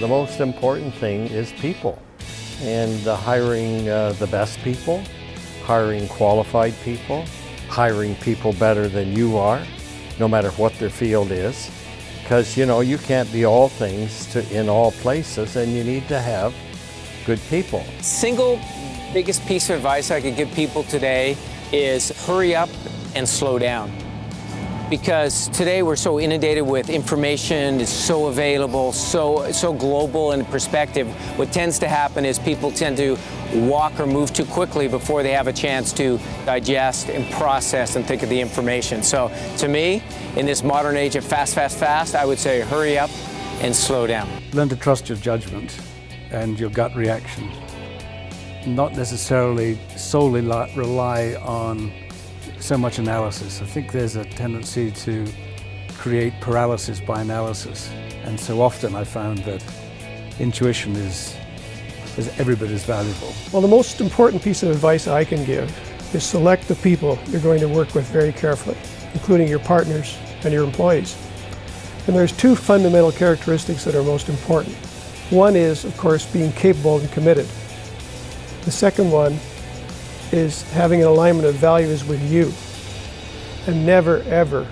The most important thing is people, and hiring the best people, hiring qualified people, hiring people better than you are, no matter what their field is. Because you can't be all things in all places, and you need to have good people. Single biggest piece of advice I could give people today is hurry up and slow down. Because today we're so inundated with information, it's so available, so global in perspective. What tends to happen is people tend to walk or move too quickly before they have a chance to digest and process and think of the information. So to me, in this modern age of fast, I would say hurry up and slow down. Learn to trust your judgment and your gut reaction. Not necessarily solely rely on so much analysis. I think there's a tendency to create paralysis by analysis. And so often I found that intuition is every bit as valuable. Well, the most important piece of advice I can give is select the people you're going to work with very carefully, including your partners and your employees. And there's two fundamental characteristics that are most important. One is, of course, being capable and committed. The second one is having an alignment of values with you, and never, ever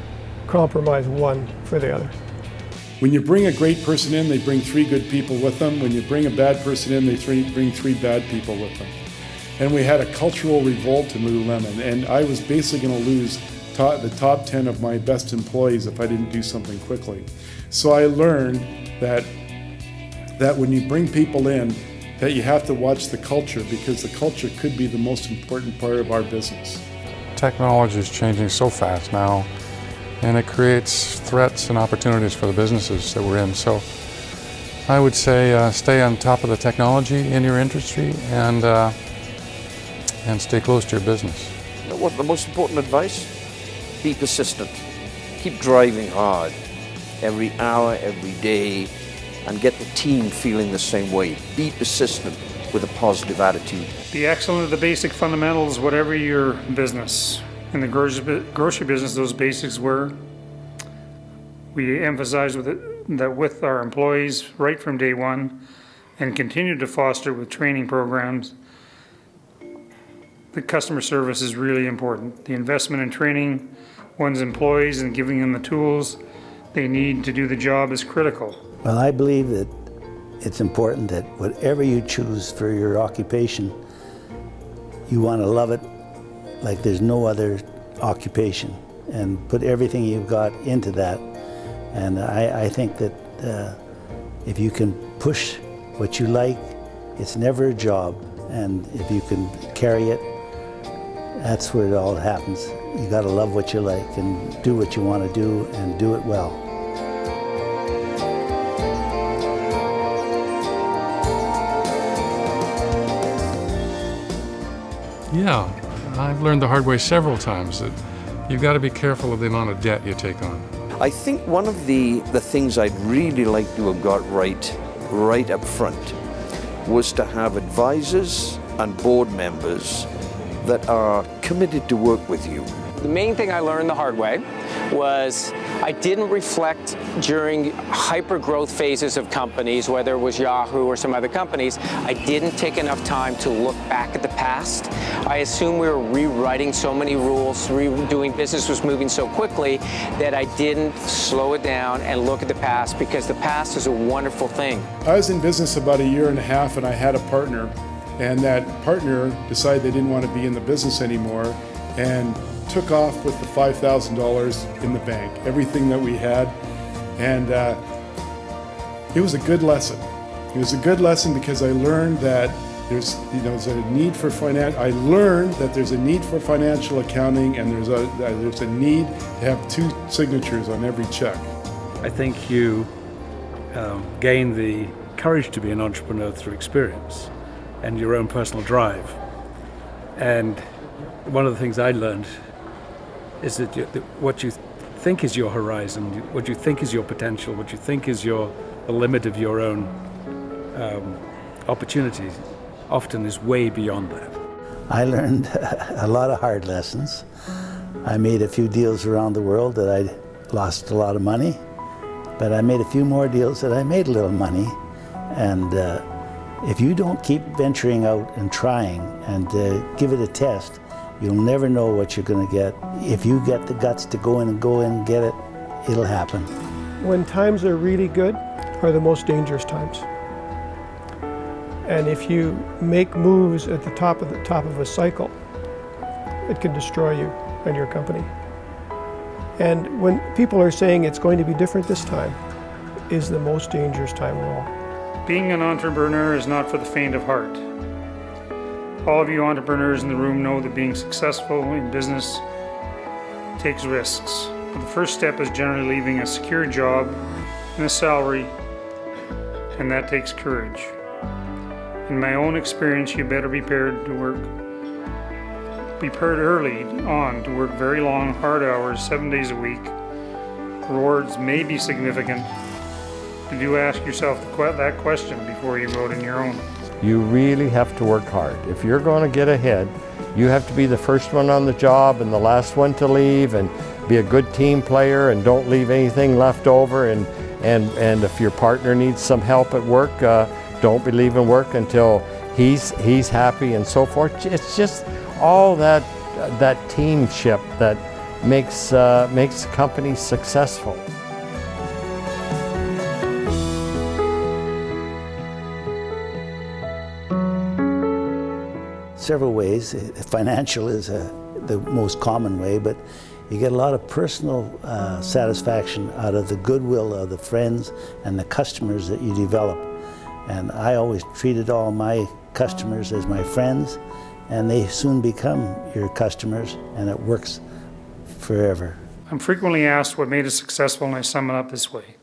compromise one for the other. When you bring a great person in, they bring 3 good people with them. When you bring a bad person in, they bring 3 bad people with them. And we had a cultural revolt in Lululemon, and I was basically going to lose the top 10 of my best employees if I didn't do something quickly. So I learned that when you bring people in, that you have to watch the culture, because the culture could be the most important part of our business. Technology is changing so fast now, and it creates threats and opportunities for the businesses that we're in. So I would say stay on top of the technology in your industry and stay close to your business. What the most important advice? Be persistent. Keep driving hard every hour, every day, and get the team feeling the same way. Be persistent with a positive attitude. Be excellent at the basic fundamentals, whatever your business. In the grocery business, those basics were, we emphasize that with our employees right from day one, and continue to foster with training programs. The customer service is really important. The investment in training one's employees and giving them the tools they need to do the job is critical. Well, I believe that it's important that whatever you choose for your occupation, you want to love it like there's no other occupation, and put everything you've got into that. And I think that if you can push what you like, it's never a job. And if you can carry it, that's where it all happens. You got to love what you like and do what you want to do and do it well. Yeah, I've learned the hard way several times that you've got to be careful of the amount of debt you take on. I think one of the things I'd really like to have got right up front was to have advisors and board members that are committed to work with you. The main thing I learned the hard way was I didn't reflect during hyper-growth phases of companies, whether it was Yahoo or some other companies. I didn't take enough time to look back at the past. I assumed we were rewriting so many rules, doing business was moving so quickly that I didn't slow it down and look at the past, because the past is a wonderful thing. I was in business about 1.5 years, and I had a partner, and that partner decided they didn't want to be in the business anymore and took off with the $5,000 in the bank, everything that we had. And it was a good lesson. It was a good lesson because I learned that there's a need for I learned that there's a need for financial accounting, and there's a need to have 2 signatures on every check. I think you gain the courage to be an entrepreneur through experience and your own personal drive. And one of the things I learned is that what you think is your horizon, what you think is your potential, what you think is the limit of your own opportunities, often is way beyond that. I learned a lot of hard lessons. I made a few deals around the world that I lost a lot of money, but I made a few more deals that I made a little money, And if you don't keep venturing out and trying and give it a test, you'll never know what you're going to get. If you get the guts to go in and get it, it'll happen. When times are really good are the most dangerous times. And if you make moves at the top of a cycle, it can destroy you and your company. And when people are saying it's going to be different this time, is the most dangerous time of all. Being an entrepreneur is not for the faint of heart. All of you entrepreneurs in the room know that being successful in business takes risks. But the first step is generally leaving a secure job and a salary, and that takes courage. In my own experience, you better be prepared early on to work very long, hard hours, 7 days a week. Rewards may be significant, but do ask yourself that question before you go out on your own. You really have to work hard. If you're going to get ahead, you have to be the first one on the job and the last one to leave, and be a good team player and don't leave anything left over. And if your partner needs some help at work, don't be leaving work until he's happy and so forth. It's just all that teamship that makes companies successful. Several ways. Financial is the most common way, but you get a lot of personal satisfaction out of the goodwill of the friends and the customers that you develop. And I always treated all my customers as my friends, and they soon become your customers, and it works forever. I'm frequently asked what made us successful, and I sum it up this way.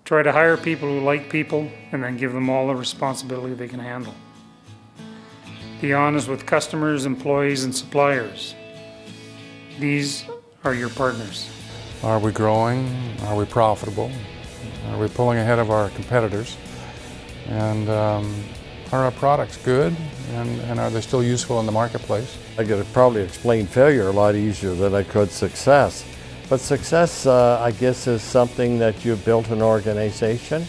Try to hire people who like people, and then give them all the responsibility they can handle. Be honest with customers, employees, and suppliers. These are your partners. Are we growing? Are we profitable? Are we pulling ahead of our competitors? And are our products good? And are they still useful in the marketplace? I could probably explain failure a lot easier than I could success. But success, I guess, is something that you've built an organization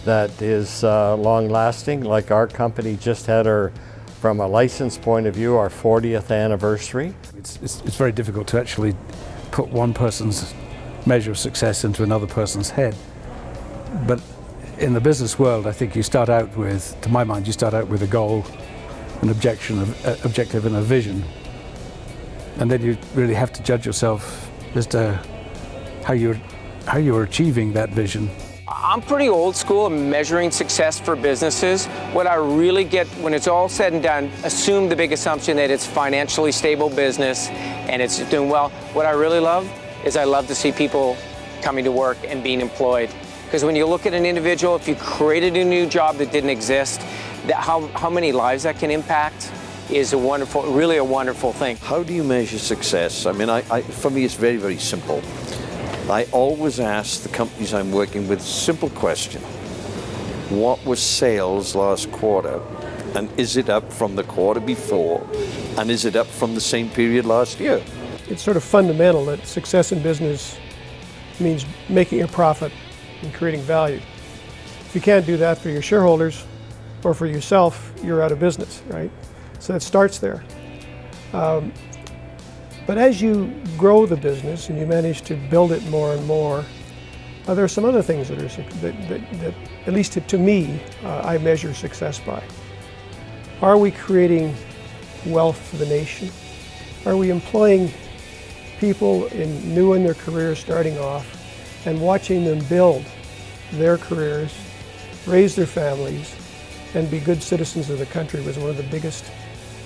that is long-lasting. Like our company just had from a license point of view, our 40th anniversary. It's very difficult to actually put one person's measure of success into another person's head. But in the business world, I think you start out with, to my mind, a goal, an objective and a vision. And then you really have to judge yourself as to how you're achieving that vision. I'm pretty old school in measuring success for businesses. What I really get when it's all said and done, assume the big assumption that it's financially stable business and it's doing well. What I really love is I love to see people coming to work and being employed. Because when you look at an individual, if you created a new job that didn't exist, how many lives that can impact is really a wonderful thing. How do you measure success? I mean, for me, it's very, very simple. I always ask the companies I'm working with a simple question. What was sales last quarter? And is it up from the quarter before? And is it up from the same period last year? It's sort of fundamental that success in business means making a profit and creating value. If you can't do that for your shareholders or for yourself, you're out of business, right? So it starts there. But as you grow the business and you manage to build it more and more, there are some other things that at least to me, I measure success by. Are we creating wealth for the nation? Are we employing people new in their careers starting off and watching them build their careers, raise their families, and be good citizens of the country was one of the biggest,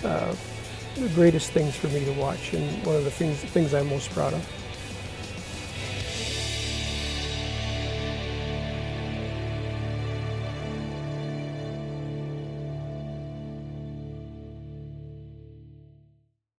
the greatest things for me to watch and one of the things I'm most proud of.